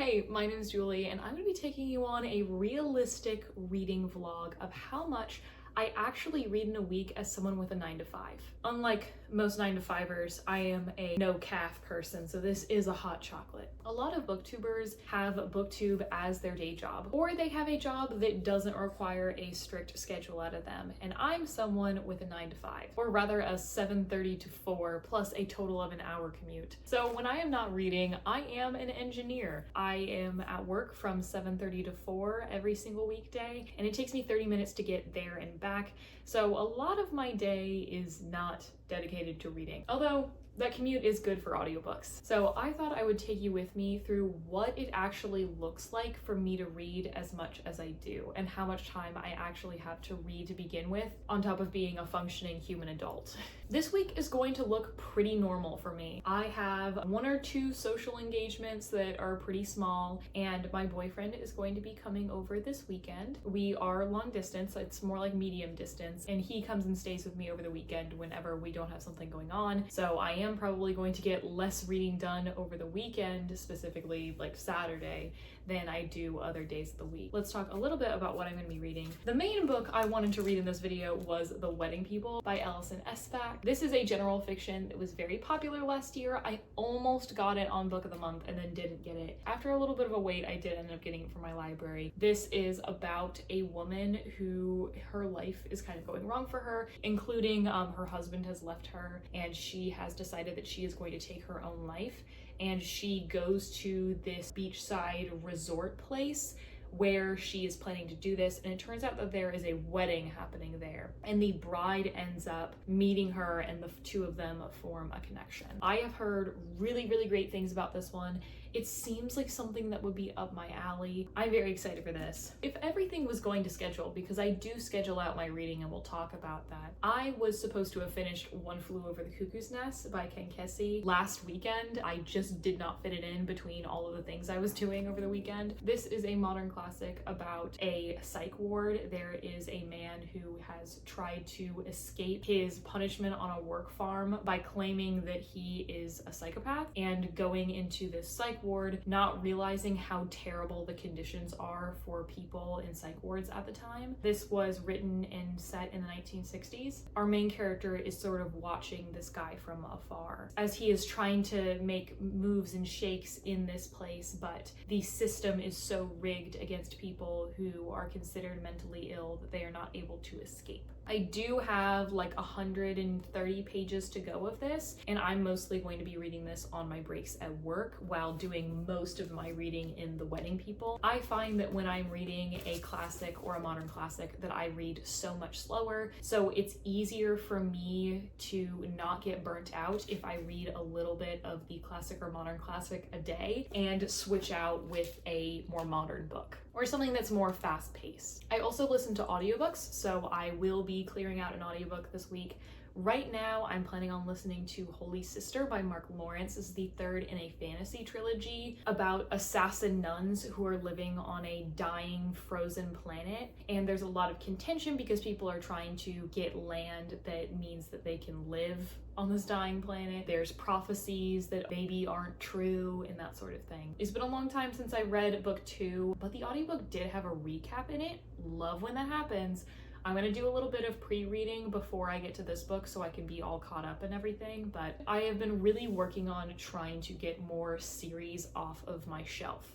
Hey, my name is Julie, and I'm going to be taking you on a realistic reading vlog of how much I actually read in a week as someone with a 9-to-5. Unlike most 9-to-5ers, I am a no-calf person, so this is a hot chocolate. A lot of booktubers have booktube as their day job, or they have a job that doesn't require a strict schedule out of them, and I'm someone with a 9-to-5, or rather a 7:30 to 4 plus a total of an hour commute. So when I am not reading, I am an engineer. I am at work from 7:30 to 4 every single weekday, and it takes me 30 minutes to get there and back, so a lot of my day is not dedicated to reading. Although that commute is good for audiobooks. So I thought I would take you with me through what it actually looks like for me to read as much as I do, and how much time I actually have to read to begin with, on top of being a functioning human adult. This week is going to look pretty normal for me. I have 1 or 2 social engagements that are pretty small, and my boyfriend is going to be coming over this weekend. We are long distance, it's more like medium distance, and he comes and stays with me over the weekend whenever we don't have something going on. So I am probably going to get less reading done over the weekend, specifically like Saturday, than I do other days of the week. Let's talk a little bit about what I'm going to be reading. The main book I wanted to read in this video was The Wedding People by Alison Espach. This is a general fiction that was very popular last year. I almost got it on Book of the Month and then didn't get it. After a little bit of a wait, I did end up getting it from my library. This is about a woman who her life is kind of going wrong for her, including her husband has left her and she has decided that she is going to take her own life, and she goes to this beachside resort place where she is planning to do this, and it turns out that there is a wedding happening there, and the bride ends up meeting her and the two of them form a connection. I have heard really great things about this one. It seems like something that would be up my alley. I'm very excited for this. If everything was going to schedule, because I do schedule out my reading and we'll talk about that, I was supposed to have finished One Flew Over the Cuckoo's Nest by Ken Kesey last weekend. I just did not fit it in between all of the things I was doing over the weekend. This is a modern classic about a psych ward. There is a man who has tried to escape his punishment on a work farm by claiming that he is a psychopath and going into this psych ward, not realizing how terrible the conditions are for people in psych wards at the time. This was written and set in the 1960s. Our main character is sort of watching this guy from afar as he is trying to make moves and shakes in this place, but the system is so rigged against people who are considered mentally ill that they are not able to escape. I do have like 130 pages to go of this, and I'm mostly going to be reading this on my breaks at work while doing most of my reading in The Wedding People. I find that when I'm reading a classic or a modern classic that I read so much slower, so it's easier for me to not get burnt out if I read a little bit of the classic or modern classic a day and switch out with a more modern book or something that's more fast-paced. I also listen to audiobooks, so I will be clearing out an audiobook this week. Right now, I'm planning on listening to Holy Sister by Mark Lawrence. This is the third in a fantasy trilogy about assassin nuns who are living on a dying frozen planet. And there's a lot of contention because people are trying to get land that means that they can live on this dying planet. There's prophecies that maybe aren't true and that sort of thing. It's been a long time since I read book 2, but the audiobook did have a recap in it. Love when that happens. I'm gonna do a little bit of pre-reading before I get to this book so I can be all caught up and everything, but I have been really working on trying to get more series off of my shelf.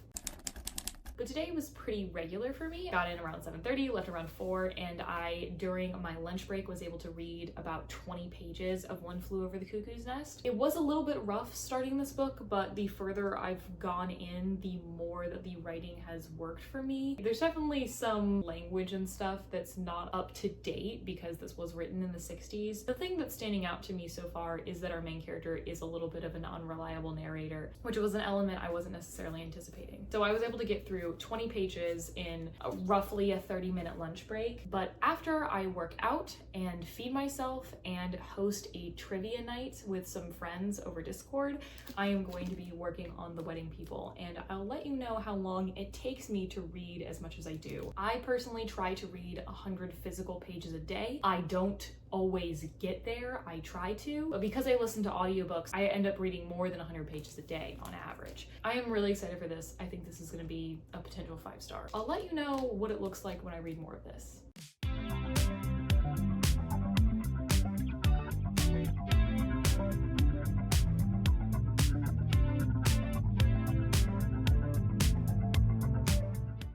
But today was pretty regular for me. Got in around 7:30, left around 4, and I, during my lunch break, was able to read about 20 pages of One Flew Over the Cuckoo's Nest. It was a little bit rough starting this book, but the further I've gone in, the more that the writing has worked for me. There's definitely some language and stuff that's not up to date because this was written in the 60s. The thing that's standing out to me so far is that our main character is a little bit of an unreliable narrator, which was an element I wasn't necessarily anticipating. So I was able to get through 20 pages in roughly a 30-minute lunch break. But after I work out and feed myself and host a trivia night with some friends over Discord, I am going to be working on The Wedding People, and I'll let you know how long it takes me to read as much as I do. I personally try to read 100 physical pages a day. I don't always get there. I try to, but because I listen to audiobooks, I end up reading more than 100 pages a day on average. I am really excited for this. I think this is going to be a potential 5-star. I'll let you know what it looks like when I read more of this.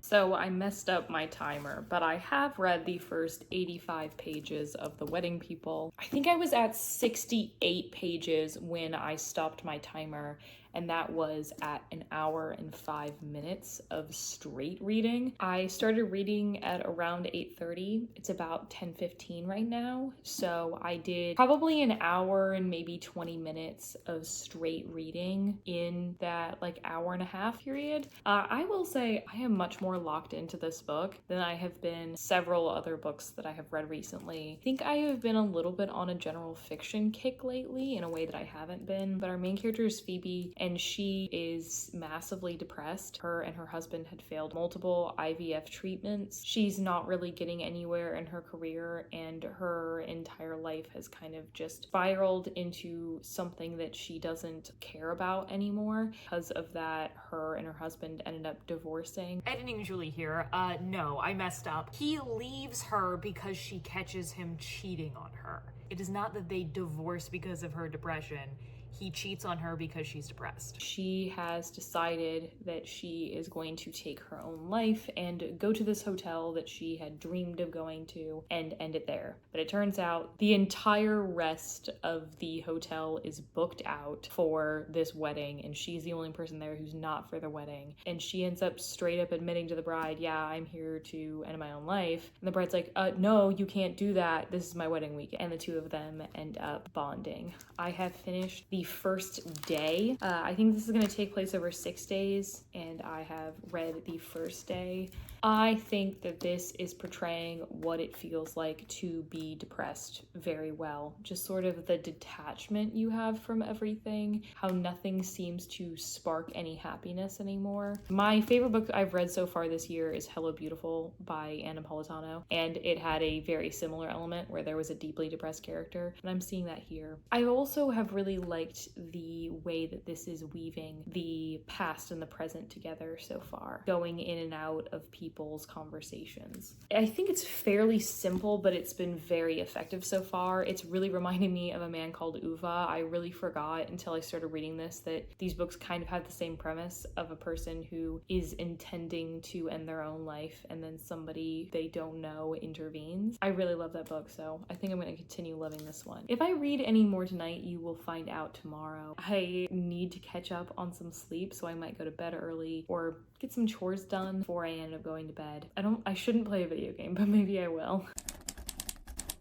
So I messed up my timer, but I have read the first 85 pages of The Wedding People. I think I was at 68 pages when I stopped my timer, and that was at 1 hour and 5 minutes of straight reading. I started reading at around 8:30. It's about 10:15 right now. So I did probably 1 hour and maybe 20 minutes of straight reading in that like hour and a half period. I will say I am much more locked into this book than I have been several other books that I have read recently. I think I have been a little bit on a general fiction kick lately in a way that I haven't been, but our main character is Phoebe, and she is massively depressed. Her and her husband had failed multiple IVF treatments. She's not really getting anywhere in her career, and her entire life has kind of just spiraled into something that she doesn't care about anymore. Because of that, her and her husband ended up divorcing. Editing Julie here. No, I messed up. He leaves her because she catches him cheating on her. It is not that they divorce because of her depression. He cheats on her because she's depressed. She has decided that she is going to take her own life and go to this hotel that she had dreamed of going to and end it there. But it turns out the entire rest of the hotel is booked out for this wedding, and she's the only person there who's not for the wedding. And she ends up straight up admitting to the bride, yeah, I'm here to end my own life. And the bride's like, no, you can't do that. This is my wedding weekend. And the two of them end up bonding. I have finished the first day. I think this is going to take place over 6 days, and I have read the first day. I think that this is portraying what it feels like to be depressed very well. Just sort of the detachment you have from everything, how nothing seems to spark any happiness anymore. My favorite book I've read so far this year is Hello Beautiful by Anna Napolitano, and it had a very similar element where there was a deeply depressed character, and I'm seeing that here. I also have really liked the way that this is weaving the past and the present together so far, going in and out of people's conversations. I think it's fairly simple, but it's been very effective so far. It's really reminding me of A Man Called Uva. I really forgot until I started reading this that these books kind of have the same premise of a person who is intending to end their own life, and then somebody they don't know intervenes. I really love that book, so I think I'm going to continue loving this one. If I read any more tonight, you will find out tomorrow. I need to catch up on some sleep, so I might go to bed early or get some chores done before I end up going to bed. I shouldn't play a video game, but maybe I will.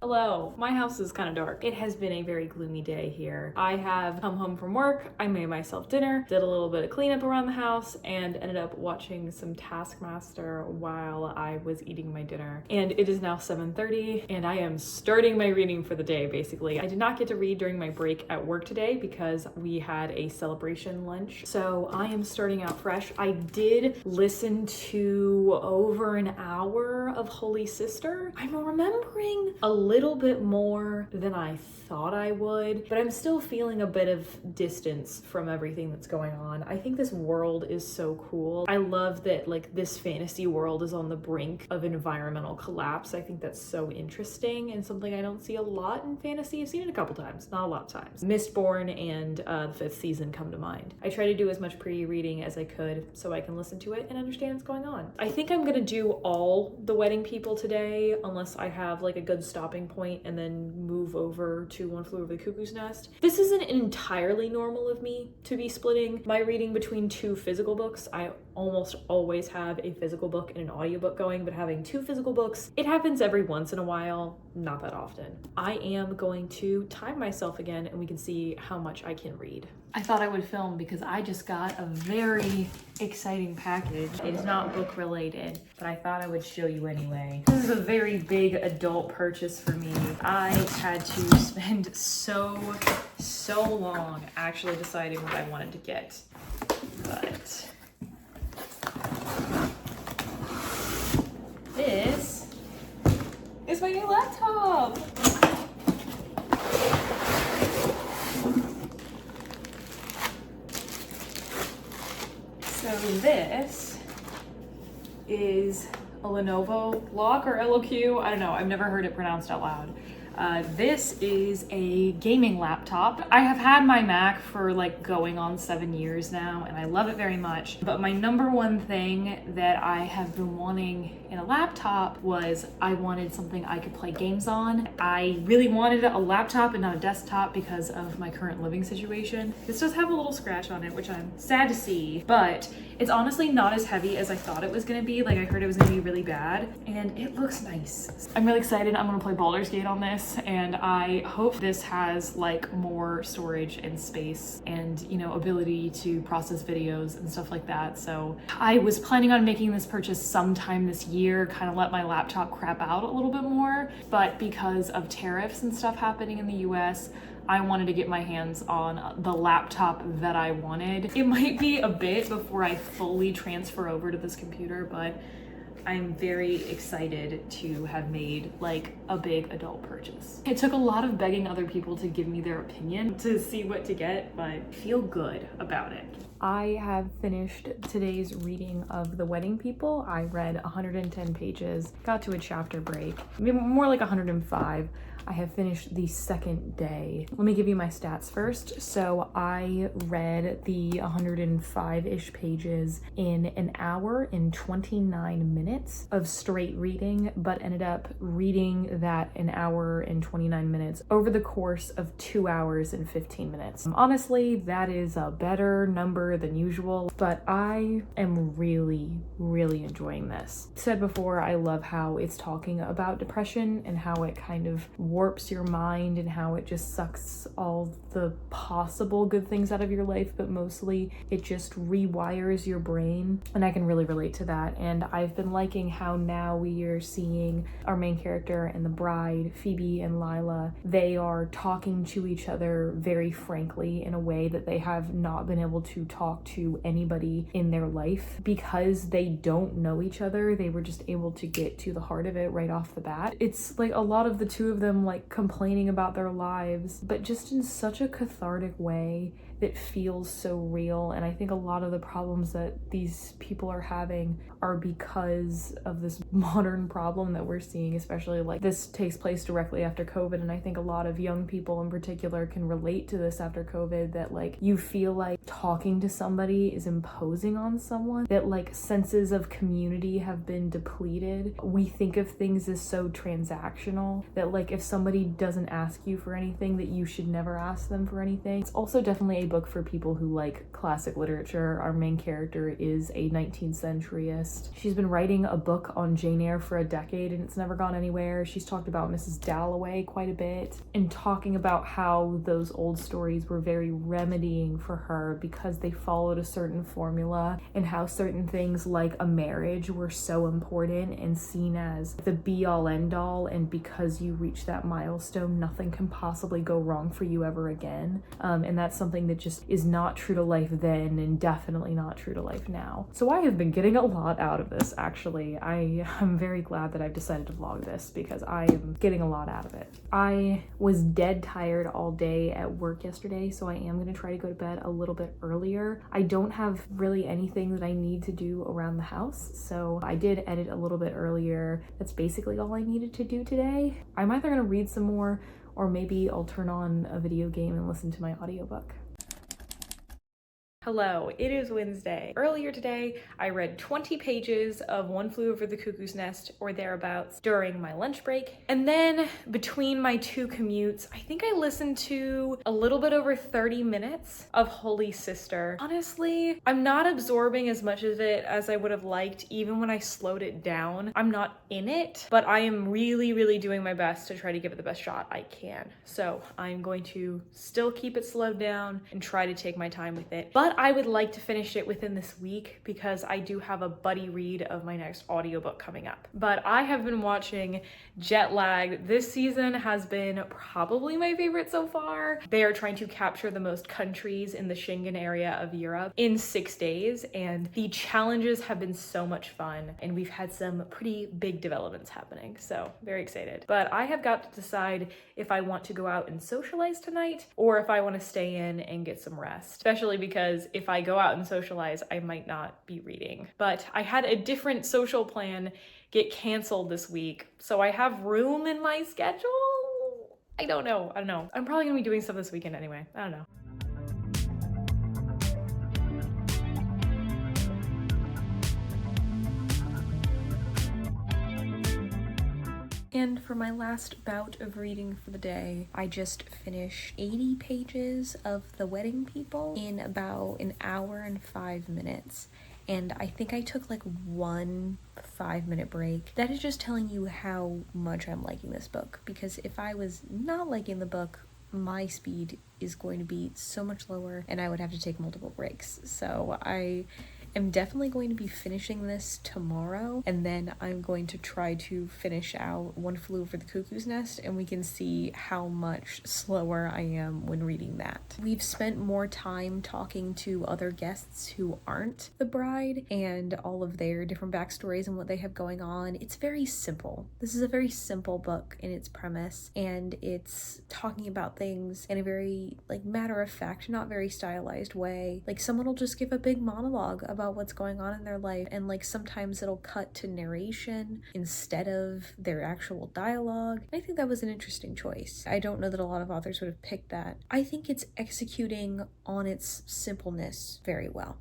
Hello, my house is kind of dark. It has been a very gloomy day here. I have come home from work, I made myself dinner, did a little bit of cleanup around the house, and ended up watching some Taskmaster while I was eating my dinner. And it is now 7:30, and I am starting my reading for the day, basically. I did not get to read during my break at work today because we had a celebration lunch, so I am starting out fresh. I did listen to over an hour of Holy Sister. I'm remembering a little bit more than I thought I would, but I'm still feeling a bit of distance from everything that's going on. I think this world is so cool. I love that like this fantasy world is on the brink of environmental collapse. I think that's so interesting and something I don't see a lot in fantasy. I've seen it a couple times, not a lot of times. Mistborn and the 5th season come to mind. I try to do as much pre-reading as I could so I can listen to it and understand what's going on. I think I'm gonna do all The Wedding People today unless I have like a good stopping point and then move over to One Flew Over the Cuckoo's Nest. This isn't entirely normal of me to be splitting my reading between 2 physical books. I almost always have a physical book and an audiobook going, but having 2 physical books, it happens every once in a while, not that often. I am going to time myself again and we can see how much I can read. I thought I would film because I just got a very exciting package. It is not book related, but I thought I would show you anyway. This is a very big adult purchase for me. I had to spend so long actually deciding what I wanted to get, but this is my new laptop. this is a Lenovo Lock or LOQ. I don't know, I've never heard it pronounced out loud. This is a gaming laptop. I have had my Mac for like going on 7 years now, and I love it very much. But my number one thing that I have been wanting in a laptop was I wanted something I could play games on. I really wanted a laptop and not a desktop because of my current living situation. This does have a little scratch on it, which I'm sad to see, but it's honestly not as heavy as I thought it was gonna be. Like, I heard it was gonna be really bad, and it looks nice. I'm really excited. I'm gonna play Baldur's Gate on this, and I hope this has like more storage and space and, you know, ability to process videos and stuff like that. So I was planning on making this purchase sometime this year, kind of let my laptop crap out a little bit more, but because of tariffs and stuff happening in the US, I wanted to get my hands on the laptop that I wanted. It might be a bit before I fully transfer over to this computer, but I'm very excited to have made like a big adult purchase. It took a lot of begging other people to give me their opinion to see what to get, but I feel good about it. I have finished today's reading of The Wedding People. I read 110 pages, got to a chapter break, more like 105. I have finished the second day. Let me give you my stats first. So I read the 105-ish pages in an hour and 29 minutes of straight reading, but ended up reading that an hour and 29 minutes over the course of 2 hours and 15 minutes. Honestly, that is a better number than usual, but I am really, really enjoying this. Said before, I love how it's talking about depression and how it kind of warps your mind and how it just sucks all the possible good things out of your life, but mostly it just rewires your brain, and I can really relate to that. And I've been liking how now we are seeing our main character and the bride, Phoebe and Lila, they are talking to each other very frankly in a way that they have not been able to talk to anybody in their life. Because they don't know each other, they were just able to get to the heart of it right off the bat. It's like a lot of the two of them like complaining about their lives, but just in such a cathartic way that feels so real. And I think a lot of the problems that these people are having are because of this modern problem that we're seeing, especially like this takes place directly after COVID. And I think a lot of young people in particular can relate to this after COVID, that like you feel like talking to somebody is imposing on someone, that like senses of community have been depleted. We think of things as so transactional that like if somebody doesn't ask you for anything, that you should never ask them for anything. It's also definitely a book for people who like classic literature. Our main character is a 19th centuryist. She's been writing a book on Jane Eyre for a decade and it's never gone anywhere. She's talked about Mrs. Dalloway quite a bit and talking about how those old stories were very remedying for her because they followed a certain formula, and how certain things like a marriage were so important and seen as the be-all end-all, and because you reach that milestone, nothing can possibly go wrong for you ever again. And that's something that just is not true to life then, and definitely not true to life now. So I have been getting a lot out of this, actually. I am very glad that I've decided to vlog this because I am getting a lot out of it. I was dead tired all day at work yesterday, so I am going to try to go to bed a little bit earlier. I don't have really anything that I need to do around the house, so I did edit a little bit earlier. That's basically all I needed to do today. I'm either going to read some more, or maybe I'll turn on a video game and listen to my audiobook. Hello, it is Wednesday. Earlier today, I read 20 pages of One Flew Over the Cuckoo's Nest or thereabouts during my lunch break. And then between my two commutes, I think I listened to a little bit over 30 minutes of Holy Sister. Honestly, I'm not absorbing as much of it as I would have liked, even when I slowed it down. I'm not in it, but I am really, really doing my best to try to give it the best shot I can. So I'm going to still keep it slowed down and try to take my time with it. But I would like to finish it within this week because I do have a buddy read of my next audiobook coming up. But I have been watching Jet Lagged. This season has been probably my favorite so far. They are trying to capture the most countries in the Schengen area of Europe in 6 days, and the challenges have been so much fun, and we've had some pretty big developments happening, so very excited. But I have got to decide if I want to go out and socialize tonight or if I want to stay in and get some rest, especially because because if I go out and socialize, I might not be reading. But I had a different social plan get canceled this week, so I have room in my schedule. I don't know. I'm probably gonna be doing stuff this weekend anyway. I don't know. And for my last bout of reading for the day, I just finished 80 pages of The Wedding People in about an hour and 5 minutes. And I think I took like 1 5-minute break. That is just telling you how much I'm liking this book, because if I was not liking the book, my speed is going to be so much lower and I would have to take multiple breaks. So I am definitely going to be finishing this tomorrow, and then I'm going to try to finish out One Flew Over the Cuckoo's Nest, and we can see how much slower I am when reading that. We've spent more time talking to other guests who aren't the bride and all of their different backstories and what they have going on. It's very simple. This is a very simple book in its premise, and it's talking about things in a very like matter-of-fact, not very stylized way. Like someone will just give a big monologue about what's going on in their life, and like sometimes it'll cut to narration instead of their actual dialogue. I think that was an interesting choice. I don't know that a lot of authors would have picked that. I think it's executing on its simpleness very well.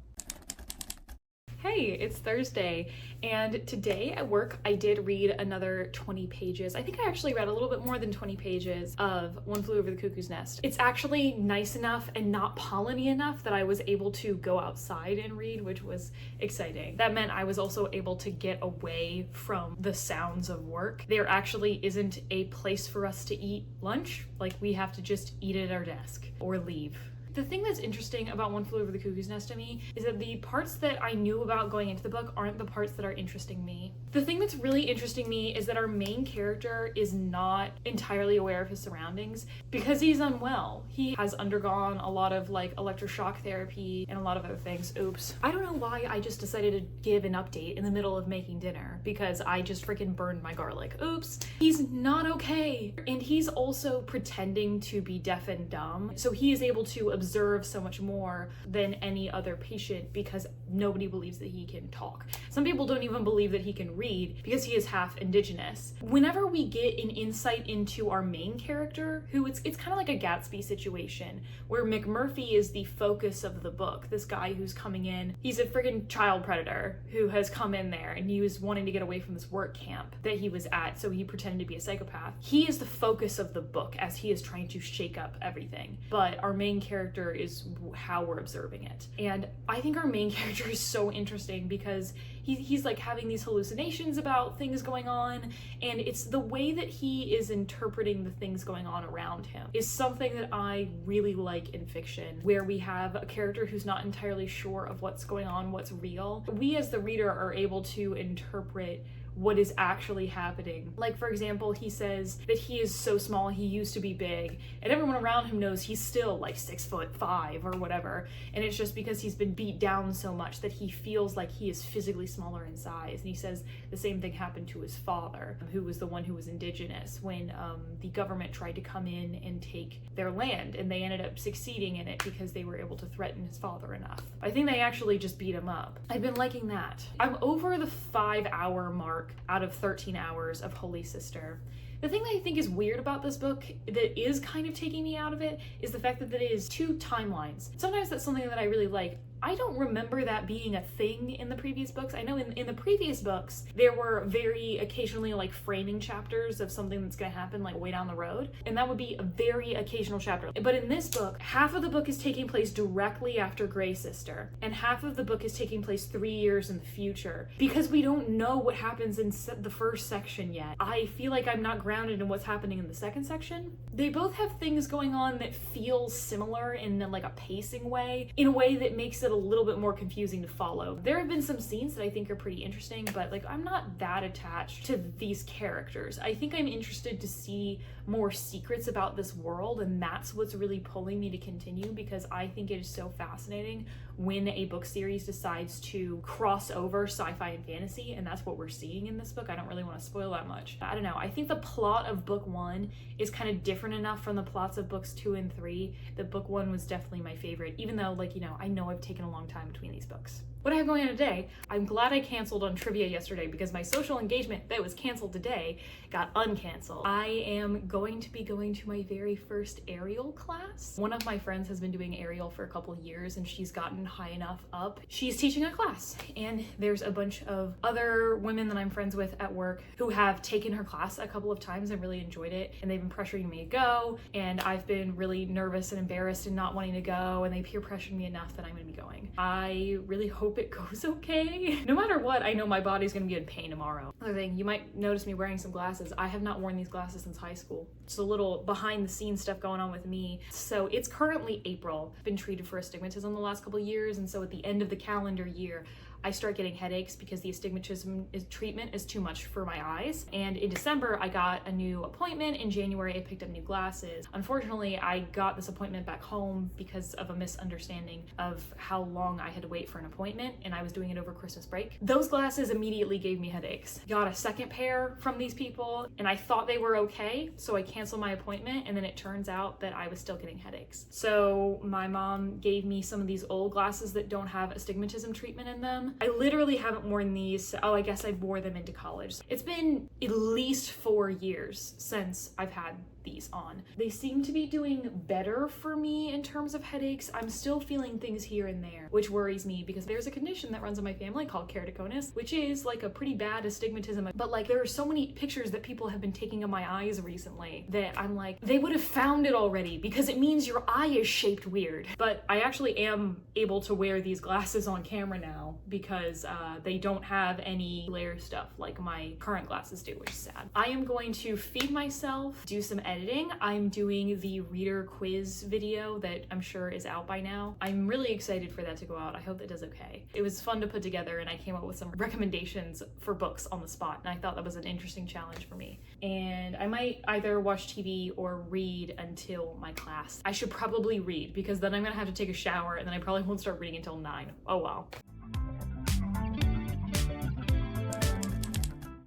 Hey, it's Thursday, and today at work I did read another 20 pages. I think I actually read a little bit more than 20 pages of One Flew Over the Cuckoo's Nest. It's actually nice enough and not pollen-y enough that I was able to go outside and read, which was exciting. That meant I was also able to get away from the sounds of work. There actually isn't a place for us to eat lunch. Like, we have to just eat at our desk or leave. The thing that's interesting about One Flew Over the Cuckoo's Nest to me is that the parts that I knew about going into the book aren't the parts that are interesting me. The thing that's really interesting me is that our main character is not entirely aware of his surroundings because he's unwell. He has undergone a lot of like electroshock therapy and a lot of other things. Oops. I don't know why I just decided to give an update in the middle of making dinner because I just freaking burned my garlic. Oops. He's not okay. And he's also pretending to be deaf and dumb. So he is able to observe so much more than any other patient because nobody believes that he can talk. Some people don't even believe that he can read because he is half indigenous. Whenever we get an insight into our main character, who it's kind of like a Gatsby situation where McMurphy is the focus of the book. This guy who's coming in, he's a friggin' child predator who has come in there and he was wanting to get away from this work camp that he was at, so he pretended to be a psychopath. He is the focus of the book as he is trying to shake up everything, but our main character is how we're observing it. And I think our main character is so interesting because he's like having these hallucinations about things going on, and it's the way that he is interpreting the things going on around him is something that I really like in fiction, where we have a character who's not entirely sure of what's going on, what's real. We as the reader are able to interpret what is actually happening. Like, for example, he says that he is so small, he used to be big, and everyone around him knows he's still like 6'5" or whatever, and it's just because he's been beat down so much that he feels like he is physically smaller in size. And he says the same thing happened to his father, who was the one who was indigenous, when the government tried to come in and take their land, and they ended up succeeding in it because they were able to threaten his father enough. I think they actually just beat him up. I've been liking that. I'm over the 5-hour mark out of 13 hours of Holy Sister. The thing that I think is weird about this book that is kind of taking me out of it is the fact that it is 2 timelines. Sometimes that's something that I really like. I don't remember that being a thing in the previous books. I know in the previous books, there were very occasionally like framing chapters of something that's gonna happen like way down the road, and that would be a very occasional chapter. But in this book, half of the book is taking place directly after Grey Sister, and half of the book is taking place 3 years in the future, because we don't know what happens in the first section yet. I feel like I'm not grounded in what's happening in the second section. They both have things going on that feel similar in like a pacing way, in a way that makes them it a little bit more confusing to follow. There have been some scenes that I think are pretty interesting, but like I'm not that attached to these characters. I think I'm interested to see more secrets about this world, and that's what's really pulling me to continue, because I think it is so fascinating when a book series decides to cross over sci-fi and fantasy, and that's what we're seeing in this book. I don't really want to spoil that much. I don't know. I think the plot of book 1 is kind of different enough from the plots of books 2 and 3 that book 1 was definitely my favorite, even though, like, you know, I know I've taken a long time between these books. What I have going on today, I'm glad I canceled on trivia yesterday, because my social engagement that was canceled today got uncanceled. I am going to be going to my very first aerial class. One of my friends has been doing aerial for a couple years, and she's gotten high enough up. She's teaching a class, and there's a bunch of other women that I'm friends with at work who have taken her class a couple of times and really enjoyed it, and they've been pressuring me to go, and I've been really nervous and embarrassed and not wanting to go, and they peer pressured me enough that I'm gonna be going. I really hope it goes okay. No matter what, I know my body's gonna be in pain tomorrow. Another thing, you might notice me wearing some glasses. I have not worn these glasses since high school. Just a little behind the scenes stuff going on with me. So it's currently April. I've been treated for astigmatism the last couple of years, and so at the end of the calendar year, I start getting headaches because the astigmatism treatment is too much for my eyes. And in December, I got a new appointment. In January, I picked up new glasses. Unfortunately, I got this appointment back home because of a misunderstanding of how long I had to wait for an appointment, and I was doing it over Christmas break. Those glasses immediately gave me headaches. Got a second pair from these people, and I thought they were okay, so I canceled my appointment, and then it turns out that I was still getting headaches. So my mom gave me some of these old glasses that don't have astigmatism treatment in them. I literally haven't worn these. Oh, I guess I wore them into college. It's been at least 4 years since I've had these on. They seem to be doing better for me in terms of headaches. I'm still feeling things here and there, which worries me because there's a condition that runs in my family called keratoconus, which is like a pretty bad astigmatism. But like there are so many pictures that people have been taking of my eyes recently that I'm like, they would have found it already, because it means your eye is shaped weird. But I actually am able to wear these glasses on camera now because they don't have any glare stuff like my current glasses do, which is sad. I am going to feed myself, do some editing. I'm doing the reader quiz video that I'm sure is out by now. I'm really excited for that to go out. I hope that does okay. It was fun to put together, and I came up with some recommendations for books on the spot, and I thought that was an interesting challenge for me. And I might either watch TV or read until my class. I should probably read, because then I'm gonna have to take a shower, and then I probably won't start reading until 9. Oh well.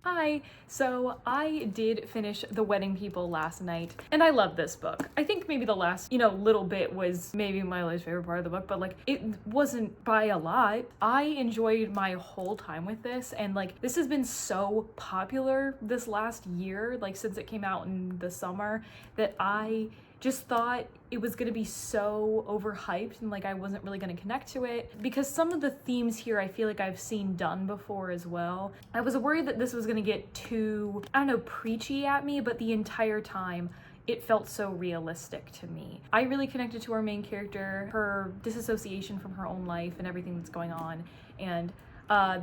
Hi, so I did finish The Wedding People last night, and I love this book. I think maybe the last, little bit was maybe my least favorite part of the book, but like it wasn't by a lot. I enjoyed my whole time with this, and like this has been so popular this last year, like since it came out in the summer, that I just thought it was gonna be so overhyped and like I wasn't really gonna connect to it, because some of the themes here I feel like I've seen done before as well. I was worried that this was gonna get too, I don't know, preachy at me, but the entire time it felt so realistic to me. I really connected to our main character, her disassociation from her own life and everything that's going on, and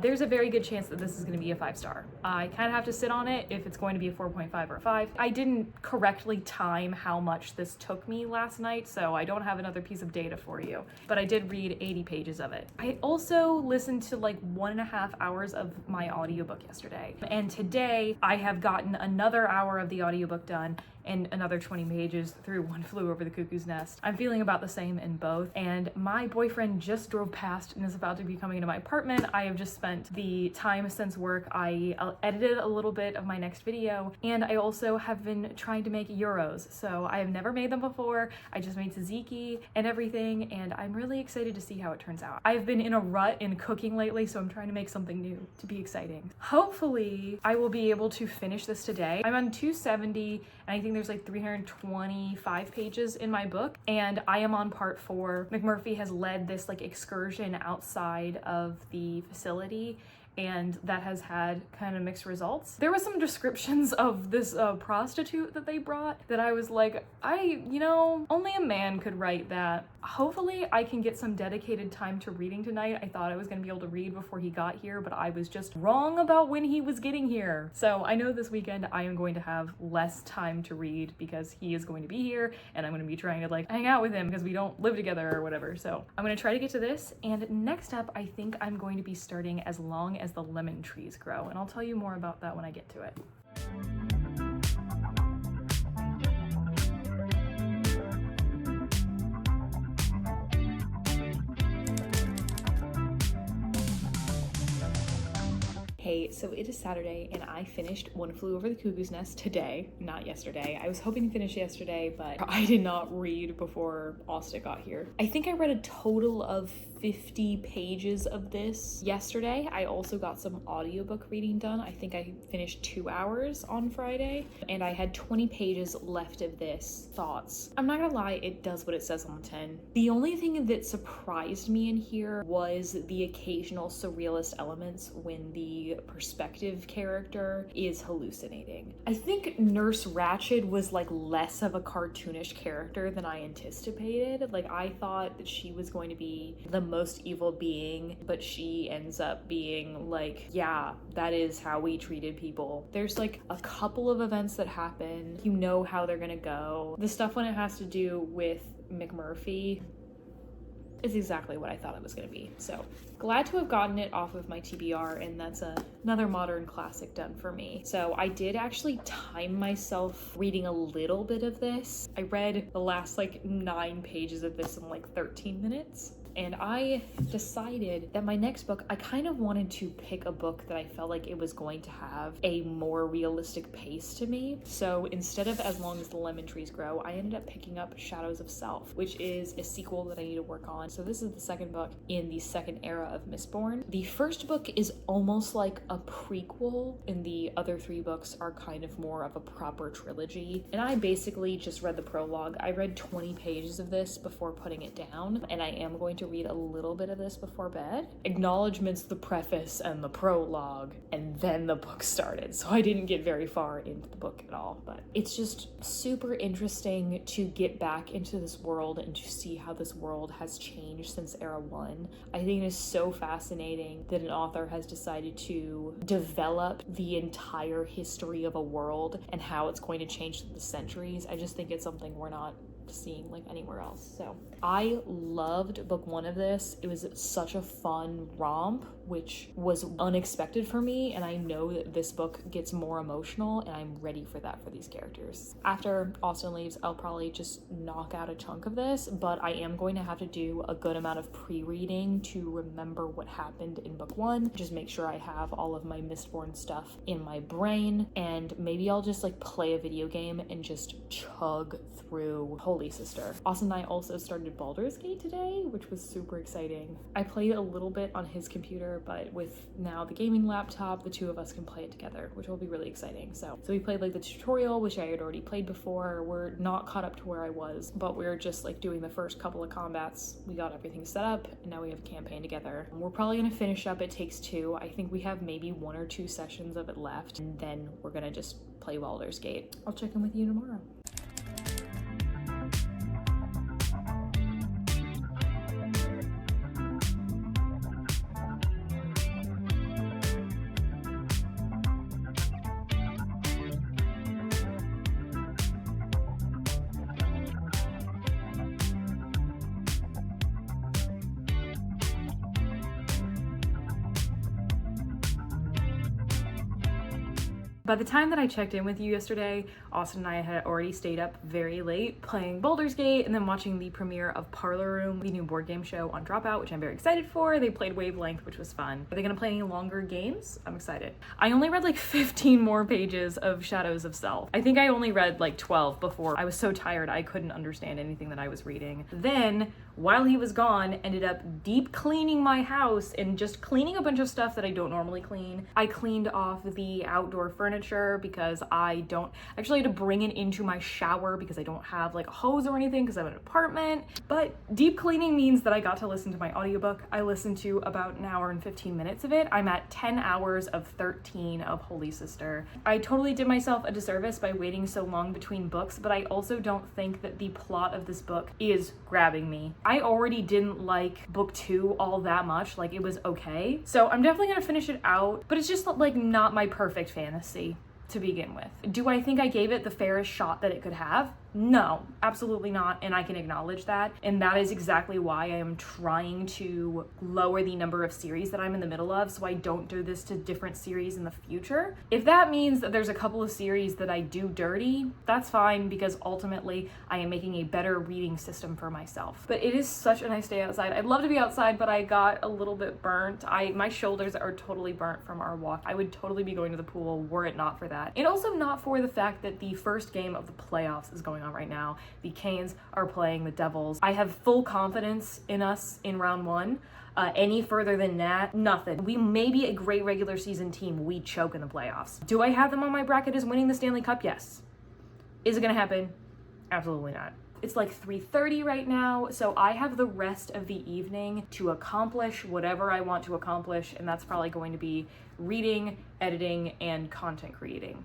there's a very good chance that this is going to be a 5-star. I kind of have to sit on it if it's going to be a 4.5 or a 5. I didn't correctly time how much this took me last night, so I don't have another piece of data for you, but I did read 80 pages of it. I also listened to like 1.5 hours of my audiobook yesterday, and today I have gotten another hour of the audiobook done and another 20 pages through One Flew Over the Cuckoo's Nest. I'm feeling about the same in both, and my boyfriend just drove past and is about to be coming into my apartment. I have just spent the time since work. I edited a little bit of my next video, and I also have been trying to make gyros. So I have never made them before. I just made tzatziki and everything, and I'm really excited to see how it turns out. I've been in a rut in cooking lately, so I'm trying to make something new to be exciting. Hopefully, I will be able to finish this today. I'm on 270, and I think there's like 325 pages in my book, and I am on part 4. McMurphy has led this like excursion outside of the facility, and that has had kind of mixed results. There was some descriptions of this prostitute that they brought that I was like, only a man could write that. Hopefully I can get some dedicated time to reading tonight. I thought I was gonna be able to read before he got here, but I was just wrong about when he was getting here. So I know this weekend I am going to have less time to read because he is going to be here and I'm going to be trying to hang out with him because we don't live together or whatever. So I'm going to try to get to this, and next up I think I'm going to be starting As Long as the Lemon Trees Grow, and I'll tell you more about that when I get to it. Hey, so it is Saturday and I finished One Flew Over the Cuckoo's Nest today, not yesterday. I was hoping to finish yesterday, but I did not read before Austin got here. I think I read a total of 50 pages of this yesterday. I also got some audiobook reading done. I think I finished 2 hours on Friday, and I had 20 pages left of this thoughts. I'm not gonna lie, it does what it says on the tin. The only thing that surprised me in here was the occasional surrealist elements when the perspective character is hallucinating. I think Nurse Ratched was less of a cartoonish character than I anticipated. I thought that she was going to be the most evil being, but she ends up being yeah, that is how we treated people. There's a couple of events that happen. You know how they're gonna go. The stuff when it has to do with McMurphy is exactly what I thought it was going to be. So glad to have gotten it off of my TBR, and that's another modern classic done for me. So I did actually time myself reading a little bit of this. I read the last 9 pages of this in 13 minutes. And I decided that my next book, I kind of wanted to pick a book that I felt like it was going to have a more realistic pace to me. So instead of As Long as the Lemon Trees Grow, I ended up picking up Shadows of Self, which is a sequel that I need to work on. So this is the second book in the second era of Mistborn. The first book is almost like a prequel, and the other 3 books are kind of more of a proper trilogy. And I basically just read the prologue. I read 20 pages of this before putting it down, and I am going to read a little bit of this before bed. Acknowledgements, the preface, and the prologue, and then the book started. So I didn't get very far into the book at all, but it's just super interesting to get back into this world and to see how this world has changed since Era 1. I think it is so fascinating that an author has decided to develop the entire history of a world and how it's going to change through the centuries. I just think it's something we're not seeing anywhere else. So I loved book 1 of this. It was such a fun romp, which was unexpected for me, and I know that this book gets more emotional, and I'm ready for that for these characters. After Austin leaves, I'll probably just knock out a chunk of this, but I am going to have to do a good amount of pre-reading to remember what happened in book 1, just make sure I have all of my Mistborn stuff in my brain, and maybe I'll just play a video game and just chug through Holy Sister. Austin and I also started Baldur's Gate today, which was super exciting. I played a little bit on his computer, but with now the gaming laptop, the 2 of us can play it together, which will be really exciting. So we played the tutorial, which I had already played before. We're not caught up to where I was, but we're just doing the first couple of combats. We got everything set up, and now we have a campaign together. We're probably gonna finish up It Takes Two. I think we have maybe 1 or 2 sessions of it left, and then we're gonna just play Baldur's Gate. I'll check in with you tomorrow. By the time that I checked in with you yesterday, Austin and I had already stayed up very late playing Baldur's Gate and then watching the premiere of Parlor Room, the new board game show on Dropout, which I'm very excited for. They played Wavelength, which was fun. Are they gonna play any longer games? I'm excited. I only read 15 more pages of Shadows of Self. I think I only read 12 before. I was so tired I couldn't understand anything that I was reading. Then, while he was gone, ended up deep cleaning my house and just cleaning a bunch of stuff that I don't normally clean. I cleaned off the outdoor furniture furniture because I don't actually had to bring it into my shower because I don't have like a hose or anything because I have an apartment. But deep cleaning means that I got to listen to my audiobook. I listened to about an hour and 15 minutes of it. I'm at 10 hours of 13 of Holy Sister. I totally did myself a disservice by waiting so long between books, but I also don't think that the plot of this book is grabbing me. I already didn't like book 2 all that much, like it was okay. So I'm definitely gonna finish it out, but it's just like not my perfect fantasy to begin with. Do I think I gave it the fairest shot that it could have? No, absolutely not, and I can acknowledge that, and that is exactly why I am trying to lower the number of series that I'm in the middle of so I don't do this to different series in the future. If that means that there's a couple of series that I do dirty, that's fine, because ultimately I am making a better reading system for myself. But it is such a nice day outside. I'd love to be outside, but I got a little bit burnt. My shoulders are totally burnt from our walk. I would totally be going to the pool were it not for that. And also not for the fact that the first game of the playoffs is going on right now. The Canes are playing the Devils. I have full confidence in us in round 1. Any further than that, nothing. We may be a great regular season team. We choke in the playoffs. Do I have them on my bracket as winning the Stanley Cup? Yes. Is it gonna happen? Absolutely not. It's like 3:30 right now, so I have the rest of the evening to accomplish whatever I want to accomplish, and that's probably going to be reading, editing, and content creating.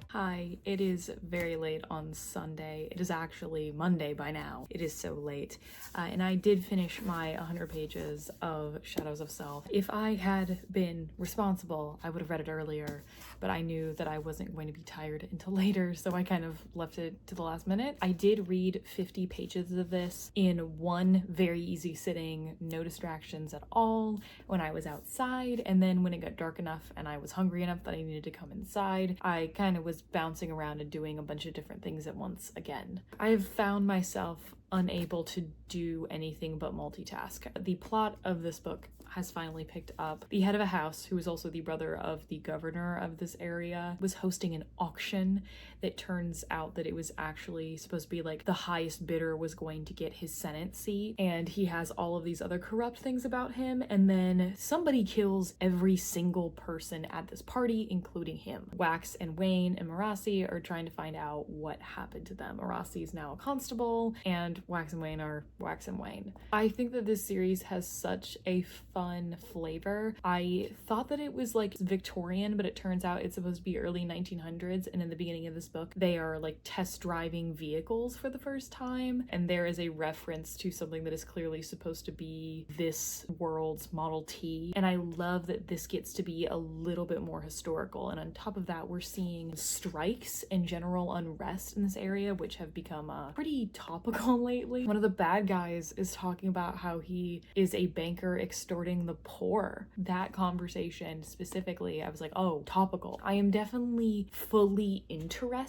Hi, it is very late on Sunday. It is actually Monday by now. It is so late. And I did finish my 100 pages of Shadows of Self. If I had been responsible, I would have read it earlier, but I knew that I wasn't going to be tired until later, so I kind of left it to the last minute. I did read 50 pages of this in one very easy sitting, no distractions at all, when I was outside, and then when it got dark enough and I was hungry enough that I needed to come inside, I kind of was bouncing around and doing a bunch of different things at once again. I've found myself unable to do anything but multitask. The plot of this book has finally picked up. The head of a house, who is also the brother of the governor of this area, was hosting an auction that turns out that it was actually supposed to be like the highest bidder was going to get his Senate seat, and he has all of these other corrupt things about him, and then somebody kills every single person at this party, including him. Wax and Wayne and Marassi are trying to find out what happened to them. Marassi is now a constable, and Wax and Wayne are Wax and Wayne. I think that this series has such a fun flavor. I thought that it was like Victorian, but it turns out it's supposed to be early 1900s, and in the beginning of this book they are like test driving vehicles for the first time, and there is a reference to something that is clearly supposed to be this world's Model T, and I love that this gets to be a little bit more historical. And on top of that, we're seeing strikes and general unrest in this area, which have become pretty topical lately. One of the bad guys is talking about how he is a banker extorting the poor. That conversation specifically, I was like, oh, topical. I am definitely fully interested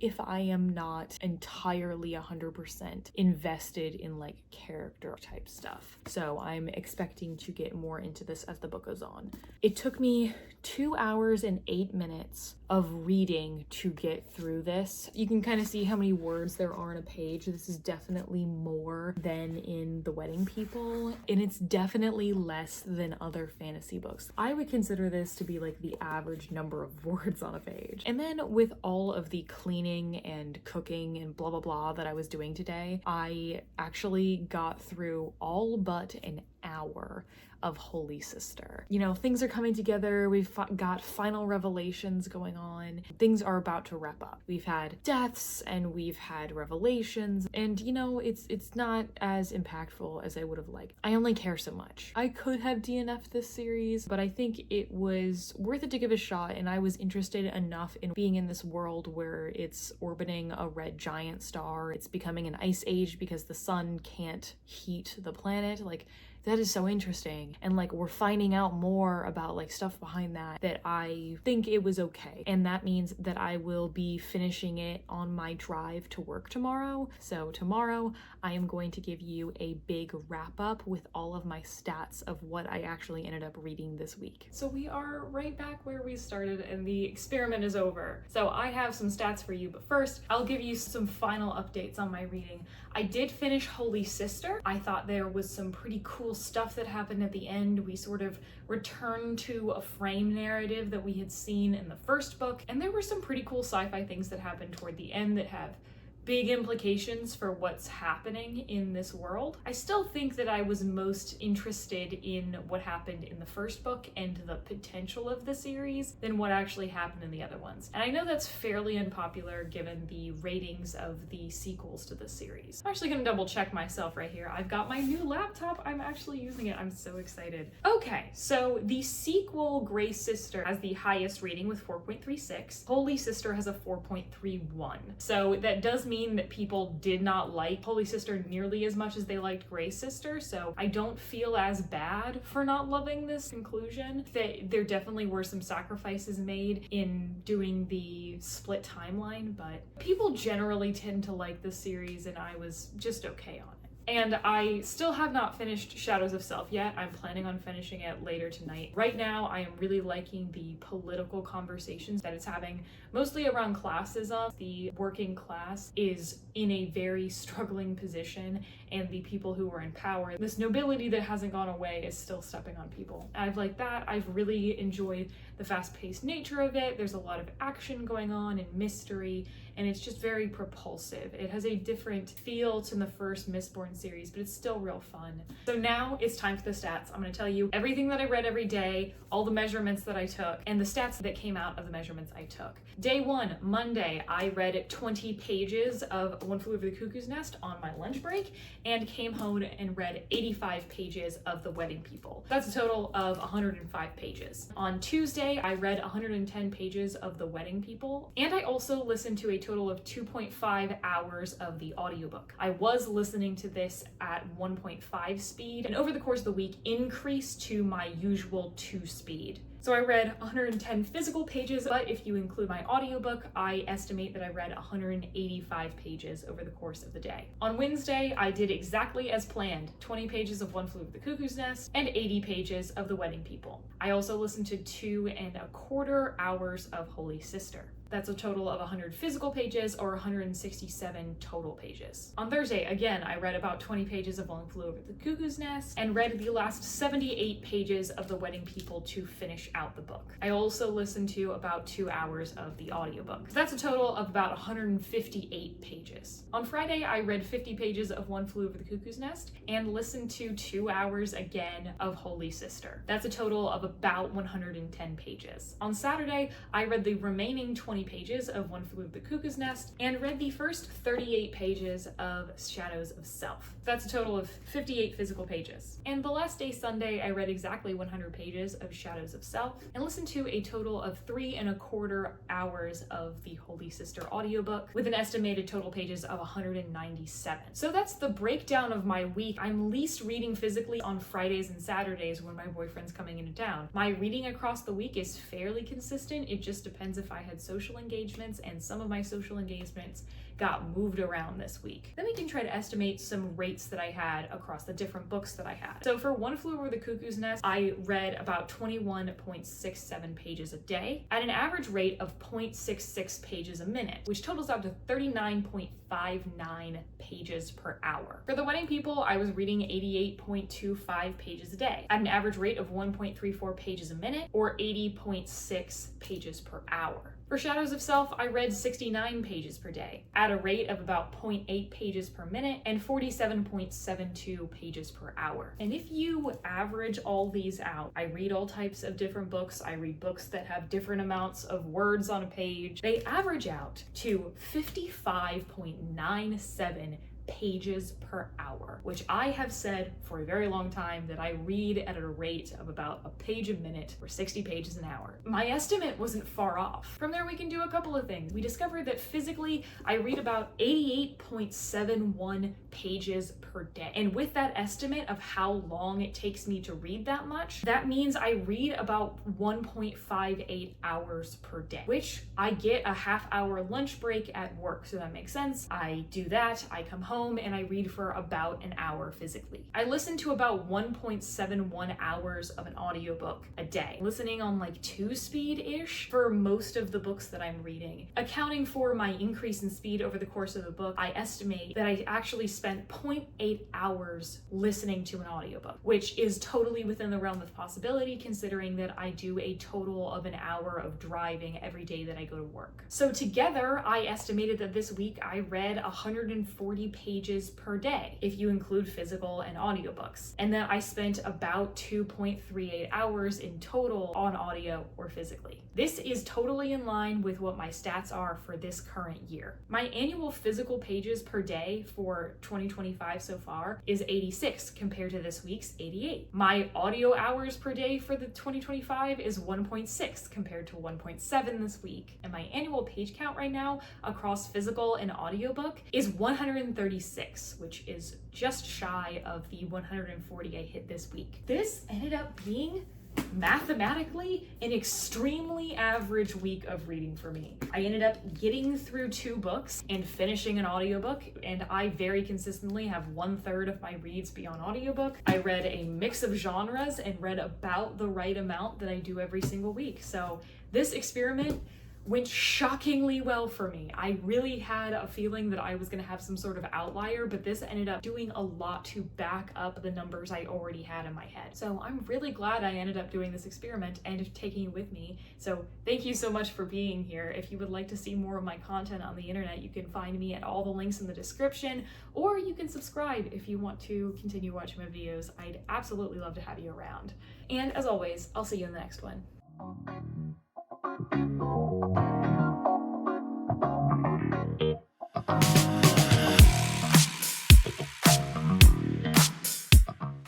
if I am not entirely 100% invested in like character type stuff. So I'm expecting to get more into this as the book goes on. It took me 2 hours and 8 minutes of reading to get through this. You can kind of see how many words there are on a page. This is definitely more than in The Wedding People, and it's definitely less than other fantasy books. I would consider this to be like the average number of words on a page. And then with all of the cleaning and cooking and blah blah blah that I was doing today, I actually got through all but an hour of Holy Sister. You know, things are coming together. We've got final revelations going on. Things are about to wrap up. We've had deaths and we've had revelations, and you know, it's not as impactful as I would have liked. I only care so much. I could have DNF'd this series, but I think it was worth it to give a shot, and I was interested enough in being in this world where it's orbiting a red giant star. It's becoming an ice age because the sun can't heat the planet. Like, that is so interesting. And like, we're finding out more about like stuff behind that I think it was okay. And that means that I will be finishing it on my drive to work tomorrow. So tomorrow I am going to give you a big wrap up with all of my stats of what I actually ended up reading this week. So we are right back where we started and the experiment is over. So I have some stats for you, but first I'll give you some final updates on my reading. I did finish Holy Sister. I thought there was some pretty cool stuff that happened at the end. We sort of returned to a frame narrative that we had seen in the first book, and there were some pretty cool sci-fi things that happened toward the end that have big implications for what's happening in this world. I still think that I was most interested in what happened in the first book and the potential of the series than what actually happened in the other ones. And I know that's fairly unpopular given the ratings of the sequels to this series. I'm actually gonna double check myself right here. I've got my new laptop. I'm actually using it. I'm so excited. Okay, so the sequel, Grey Sister, has the highest rating with 4.36. Holy Sister has a 4.31. So that does mean that people did not like Holy Sister nearly as much as they liked Grey Sister, so I don't feel as bad for not loving this conclusion. That there definitely were some sacrifices made in doing the split timeline, but people generally tend to like this series and I was just okay on it. And I still have not finished Shadows of Self yet. I'm planning on finishing it later tonight. Right now, I am really liking the political conversations that it's having, mostly around classism. The working class is in a very struggling position, and the people who are in power, this nobility that hasn't gone away, is still stepping on people. I've liked that. I've really enjoyed the fast-paced nature of it. There's a lot of action going on and mystery, and it's just very propulsive. It has a different feel to the first Mistborn series, but it's still real fun. So now it's time for the stats. I'm gonna tell you everything that I read every day, all the measurements that I took, and the stats that came out of the measurements I took. Day 1, Monday, I read 20 pages of One Flew Over the Cuckoo's Nest on my lunch break, and came home and read 85 pages of The Wedding People. That's a total of 105 pages. On Tuesday, I read 110 pages of The Wedding People, and I also listened to a total of 2.5 hours of the audiobook. I was listening to this at 1.5 speed, and over the course of the week increased to my usual 2 speed. So I read 110 physical pages, but if you include my audiobook, I estimate that I read 185 pages over the course of the day. On Wednesday, I did exactly as planned, 20 pages of One Flew Over the Cuckoo's Nest and 80 pages of The Wedding People. I also listened to 2.25 hours of Holy Sister. That's a total of 100 physical pages or 167 total pages. On Thursday, again, I read about 20 pages of One Flew Over the Cuckoo's Nest and read the last 78 pages of The Wedding People to finish out the book. I also listened to about 2 hours of the audiobook. That's a total of about 158 pages. On Friday, I read 50 pages of One Flew Over the Cuckoo's Nest and listened to 2 hours again of Holy Sister. That's a total of about 110 pages. On Saturday, I read the remaining 20 pages of One Flew Over the Cuckoo's Nest and read the first 38 pages of Shadows of Self. That's a total of 58 physical pages. And the last day, Sunday, I read exactly 100 pages of Shadows of Self and listened to a total of 3.25 hours of the Holy Sister audiobook with an estimated total pages of 197. So that's the breakdown of my week. I'm least reading physically on Fridays and Saturdays when my boyfriend's coming into town. My reading across the week is fairly consistent. It just depends if I had social engagements, and some of my social engagements got moved around this week. Then we can try to estimate some rates that I had across the different books that I had. So for One Flew Over the Cuckoo's Nest, I read about 21.67 pages a day at an average rate of 0.66 pages a minute, which totals out to 39.59 pages per hour. For The Wedding People, I was reading 88.25 pages a day at an average rate of 1.34 pages a minute or 80.6 pages per hour. For Shadows of Self, I read 69 pages per day at a rate of about 0.8 pages per minute and 47.72 pages per hour. And if you average all these out, I read all types of different books. I read books that have different amounts of words on a page. They average out to 55.97 pages per hour, which I have said for a very long time that I read at a rate of about a page a minute or 60 pages an hour. My estimate wasn't far off. From there, we can do a couple of things. We discovered that physically, I read about 88.71 pages per day. And with that estimate of how long it takes me to read that much, that means I read about 1.58 hours per day, which I get a half-hour lunch break at work, so that makes sense. I do that, I come home, and I read for about an hour physically. I listen to about 1.71 hours of an audiobook a day, listening on like 2 speed-ish for most of the books that I'm reading. Accounting for my increase in speed over the course of the book, I estimate that I actually spent 0.8 hours listening to an audiobook, which is totally within the realm of possibility considering that I do a total of an hour of driving every day that I go to work. So together, I estimated that this week I read 140 pages per day, if you include physical and audiobooks, and that I spent about 2.38 hours in total on audio or physically. This is totally in line with what my stats are for this current year. My annual physical pages per day for 2025 so far is 86 compared to this week's 88. My audio hours per day for the 2025 is 1.6 compared to 1.7 this week. And my annual page count right now across physical and audiobook is 136, which is just shy of the 140 I hit this week. This ended up being mathematically an extremely average week of reading for me. I ended up getting through 2 books and finishing an audiobook, and I very consistently have 1/3 of my reads be on audiobook. I read a mix of genres and read about the right amount that I do every single week. So this experiment went shockingly well for me. I really had a feeling that I was gonna have some sort of outlier, but this ended up doing a lot to back up the numbers I already had in my head. So I'm really glad I ended up doing this experiment and taking it with me. So thank you so much for being here. If you would like to see more of my content on the internet, you can find me at all the links in the description, or you can subscribe if you want to continue watching my videos. I'd absolutely love to have you around. And as always, I'll see you in the next one.